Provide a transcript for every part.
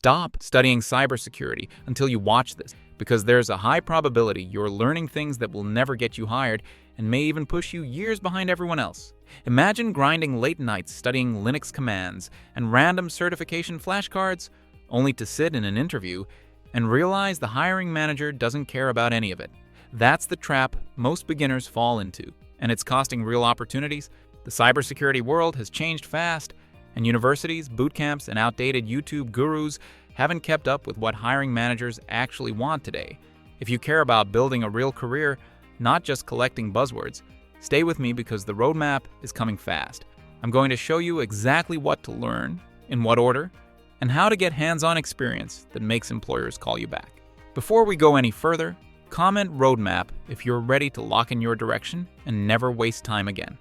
Stop studying cybersecurity until you watch this, because there's a high probability you're learning things that will never get you hired and may even push you years behind everyone else. Imagine grinding late nights studying Linux commands and random certification flashcards, only to sit in an interview and realize the hiring manager doesn't care about any of it. That's the trap most beginners fall into, and it's costing real opportunities. The cybersecurity world has changed fast, and universities, boot camps, and outdated YouTube gurus haven't kept up with what hiring managers actually want today. If you care about building a real career, not just collecting buzzwords, stay with me because the roadmap is coming fast. I'm going to show you exactly what to learn, in what order, and how to get hands-on experience that makes employers call you back. Before we go any further, comment roadmap if you're ready to lock in your direction and never waste time again.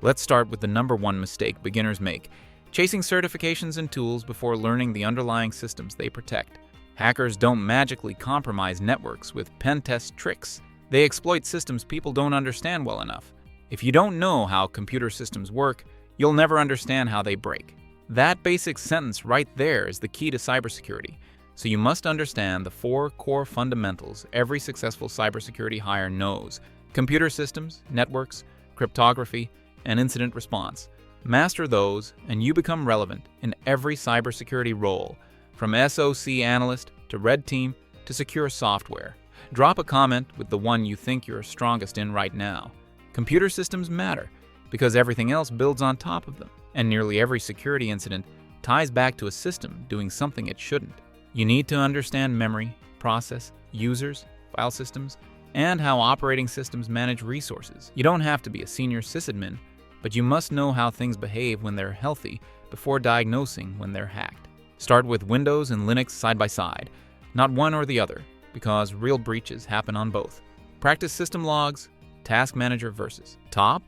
Let's start with the number one mistake beginners make: chasing certifications and tools before learning the underlying systems they protect. Hackers don't magically compromise networks with pen test tricks. They exploit systems people don't understand well enough. If you don't know how computer systems work, you'll never understand how they break. That basic sentence right there is the key to cybersecurity. So you must understand the 4 core fundamentals every successful cybersecurity hire knows: computer systems, networks, cryptography, and incident response. Master those, and you become relevant in every cybersecurity role, from SOC analyst to red team to secure software. Drop a comment with the one you think you're strongest in right now. Computer systems matter because everything else builds on top of them, and nearly every security incident ties back to a system doing something it shouldn't. You need to understand memory, process, users, file systems, and how operating systems manage resources. You don't have to be a senior sysadmin, but you must know how things behave when they're healthy before diagnosing when they're hacked. Start with Windows and Linux side by side, not one or the other, because real breaches happen on both. Practice system logs, task manager versus top,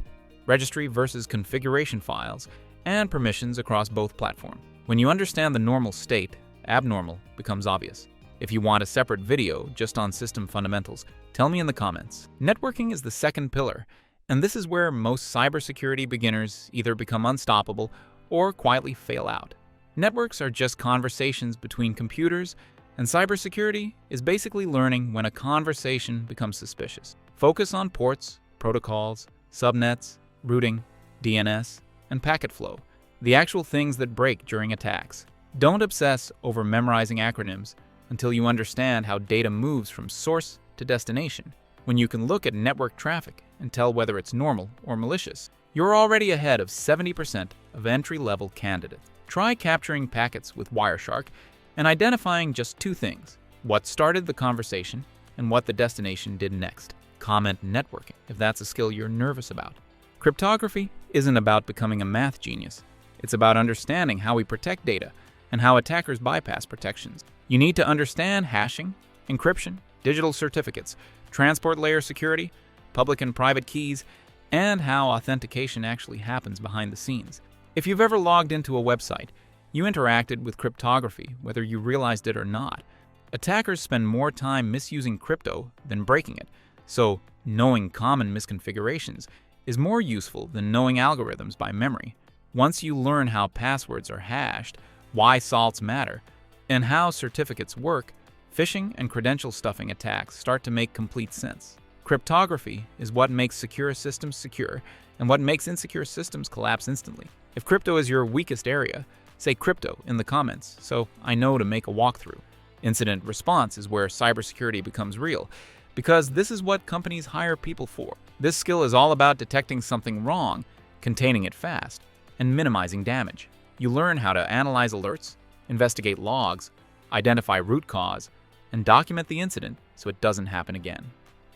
registry versus configuration files, and permissions across both platforms. When you understand the normal state, abnormal becomes obvious. If you want a separate video just on system fundamentals, tell me in the comments. Networking is the second pillar, and this is where most cybersecurity beginners either become unstoppable or quietly fail out. Networks are just conversations between computers, and cybersecurity is basically learning when a conversation becomes suspicious. Focus on ports, protocols, subnets, routing, DNS, and packet flow, the actual things that break during attacks. Don't obsess over memorizing acronyms until you understand how data moves from source to destination. When you can look at network traffic and tell whether it's normal or malicious, you're already ahead of 70% of entry-level candidates. Try capturing packets with Wireshark and identifying just 2 things: what started the conversation and what the destination did next. Comment networking if that's a skill you're nervous about. Cryptography isn't about becoming a math genius. It's about understanding how we protect data and how attackers bypass protections. You need to understand hashing, encryption, digital certificates, transport layer security, public and private keys, and how authentication actually happens behind the scenes. If you've ever logged into a website, you interacted with cryptography, whether you realized it or not. Attackers spend more time misusing crypto than breaking it, so knowing common misconfigurations is more useful than knowing algorithms by memory. Once you learn how passwords are hashed, why salts matter, and how certificates work, phishing and credential stuffing attacks start to make complete sense. Cryptography is what makes secure systems secure and what makes insecure systems collapse instantly. If crypto is your weakest area, say crypto in the comments so I know to make a walkthrough. Incident response is where cybersecurity becomes real, because this is what companies hire people for. This skill is all about detecting something wrong, containing it fast, and minimizing damage. You learn how to analyze alerts, investigate logs, identify root cause, and document the incident so it doesn't happen again.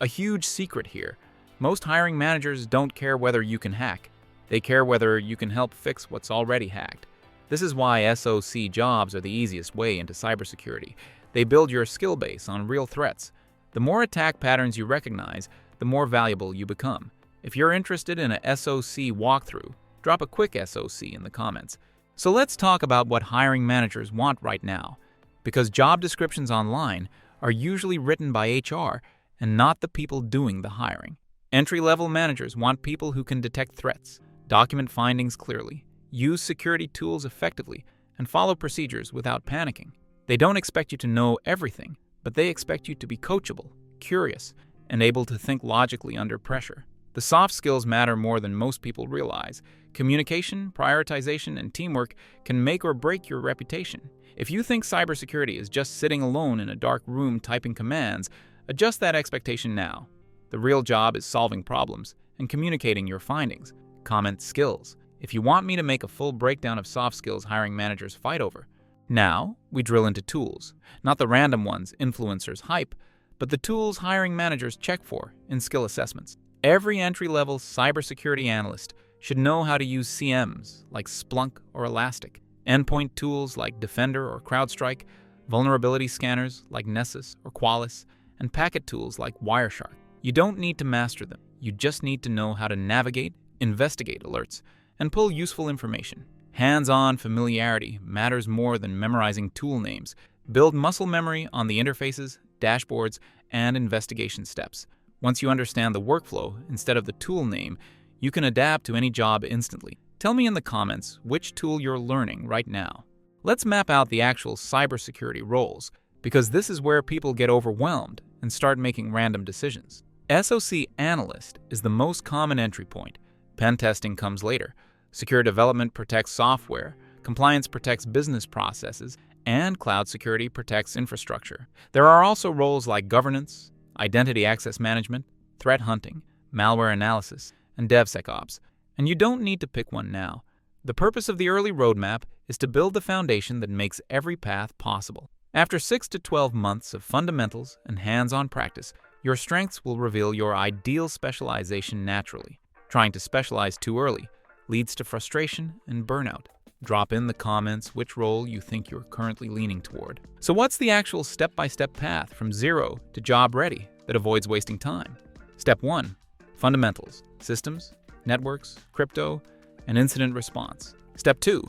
A huge secret here: most hiring managers don't care whether you can hack. They care whether you can help fix what's already hacked. This is why SOC jobs are the easiest way into cybersecurity. They build your skill base on real threats. The more attack patterns you recognize, the more valuable you become. If you're interested in a SOC walkthrough, drop a quick SOC in the comments. So let's talk about what hiring managers want right now, because job descriptions online are usually written by HR and not the people doing the hiring. Entry-level managers want people who can detect threats, document findings clearly, use security tools effectively, and follow procedures without panicking. They don't expect you to know everything, but they expect you to be coachable, curious, and able to think logically under pressure. The soft skills matter more than most people realize. Communication, prioritization, and teamwork can make or break your reputation. If you think cybersecurity is just sitting alone in a dark room typing commands, adjust that expectation now. The real job is solving problems and communicating your findings. Comment skills if you want me to make a full breakdown of soft skills hiring managers fight over. Now, we drill into tools. Not the random ones influencers hype, but the tools hiring managers check for in skill assessments. Every entry-level cybersecurity analyst should know how to use CMs like Splunk or Elastic, endpoint tools like Defender or CrowdStrike, vulnerability scanners like Nessus or Qualys, and packet tools like Wireshark. You don't need to master them. You just need to know how to navigate, investigate alerts, and pull useful information. Hands-on familiarity matters more than memorizing tool names. Build muscle memory on the interfaces, dashboards, and investigation steps. Once you understand the workflow instead of the tool name, you can adapt to any job instantly. Tell me in the comments which tool you're learning right now. Let's map out the actual cybersecurity roles, because this is where people get overwhelmed and start making random decisions. SOC analyst is the most common entry point. Pen testing comes later. Secure development protects software, compliance protects business processes, and cloud security protects infrastructure. There are also roles like governance, identity access management, threat hunting, malware analysis, and DevSecOps. And you don't need to pick one now. The purpose of the early roadmap is to build the foundation that makes every path possible. After 6 to 12 months of fundamentals and hands-on practice, your strengths will reveal your ideal specialization naturally. Trying to specialize too early leads to frustration and burnout. Drop in the comments which role you think you're currently leaning toward. So what's the actual step-by-step path from zero to job ready that avoids wasting time? Step 1. Fundamentals, systems, networks, crypto, and incident response. Step 2.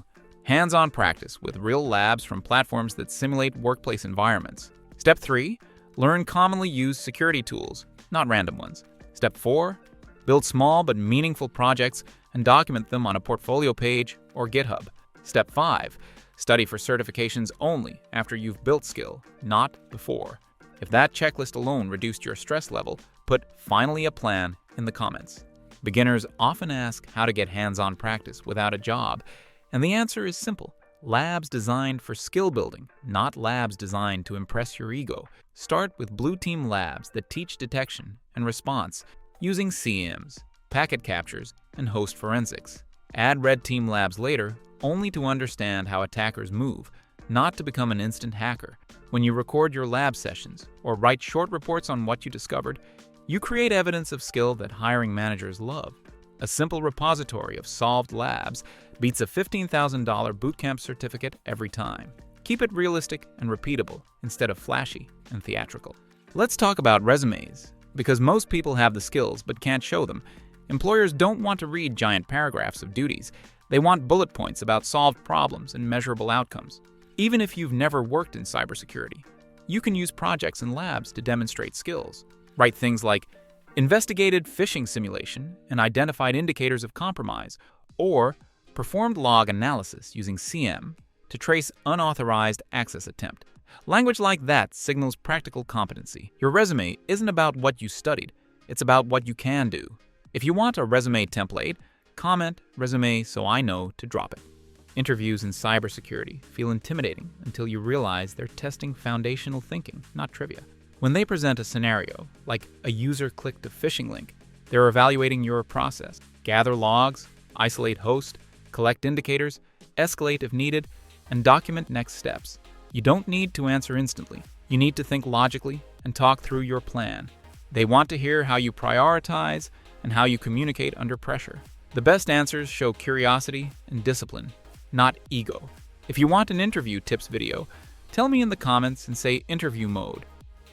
Hands-on practice with real labs from platforms that simulate workplace environments. Step 3. Learn commonly used security tools, not random ones. Step 4. Build small but meaningful projects and document them on a portfolio page or GitHub. Step 5. Study for certifications only after you've built skill, not before. If that checklist alone reduced your stress level, put "finally a plan" in the comments. Beginners often ask how to get hands-on practice without a job, and the answer is simple. Labs designed for skill building, not labs designed to impress your ego. Start with blue team labs that teach detection and response using CMs, packet captures, and host forensics. Add red team labs later, only to understand how attackers move, not to become an instant hacker. When you record your lab sessions or write short reports on what you discovered, you create evidence of skill that hiring managers love. A simple repository of solved labs beats a $15,000 bootcamp certificate every time. Keep it realistic and repeatable instead of flashy and theatrical. Let's talk about resumes, because most people have the skills but can't show them. Employers don't want to read giant paragraphs of duties. They want bullet points about solved problems and measurable outcomes. Even if you've never worked in cybersecurity, you can use projects and labs to demonstrate skills. Write things like investigated phishing simulation and identified indicators of compromise, or performed log analysis using CM to trace unauthorized access attempt. Language like that signals practical competency. Your resume isn't about what you studied, it's about what you can do. If you want a resume template, comment resume so I know to drop it. Interviews in cybersecurity feel intimidating until you realize they're testing foundational thinking, not trivia. When they present a scenario, like a user clicked a phishing link, they're evaluating your process. Gather logs, isolate host, collect indicators, escalate if needed, and document next steps. You don't need to answer instantly. You need to think logically and talk through your plan. They want to hear how you prioritize and how you communicate under pressure. The best answers show curiosity and discipline, not ego. If you want an interview tips video, tell me in the comments and say interview mode.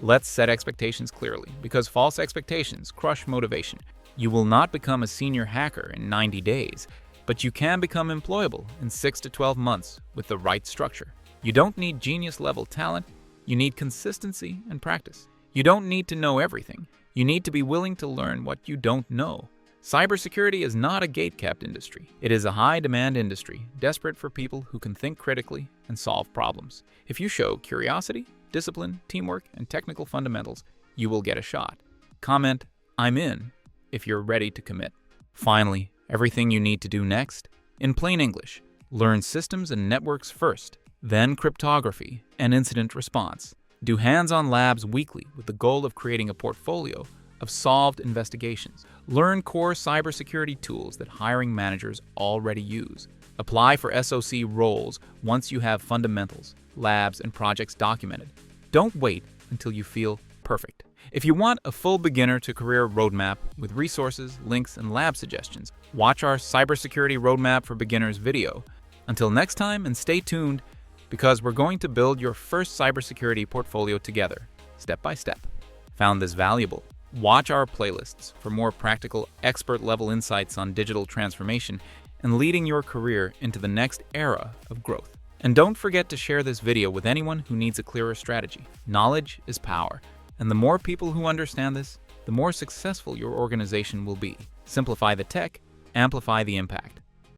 Let's set expectations clearly, because false expectations crush motivation. You will not become a senior hacker in 90 days, but you can become employable in 6 to 12 months with the right structure. You don't need genius-level talent, you need consistency and practice. You don't need to know everything, you need to be willing to learn what you don't know. Cybersecurity is not a gate-kept industry. It is a high-demand industry, desperate for people who can think critically and solve problems. If you show curiosity, discipline, teamwork, and technical fundamentals, you will get a shot. Comment, "I'm in," if you're ready to commit. Finally, everything you need to do next? In plain English, learn systems and networks first, then cryptography and incident response. Do hands-on labs weekly with the goal of creating a portfolio of solved investigations. Learn core cybersecurity tools that hiring managers already use. Apply for SOC roles once you have fundamentals, labs, and projects documented. Don't wait until you feel perfect. If you want a full beginner to career roadmap with resources, links, and lab suggestions, watch our Cybersecurity Roadmap for Beginners video. Until next time, and stay tuned, because we're going to build your first cybersecurity portfolio together, step by step. Found this valuable? Watch our playlists for more practical, expert-level insights on digital transformation and leading your career into the next era of growth. And don't forget to share this video with anyone who needs a clearer strategy. Knowledge is power, and the more people who understand this, the more successful your organization will be. Simplify the tech, amplify the impact.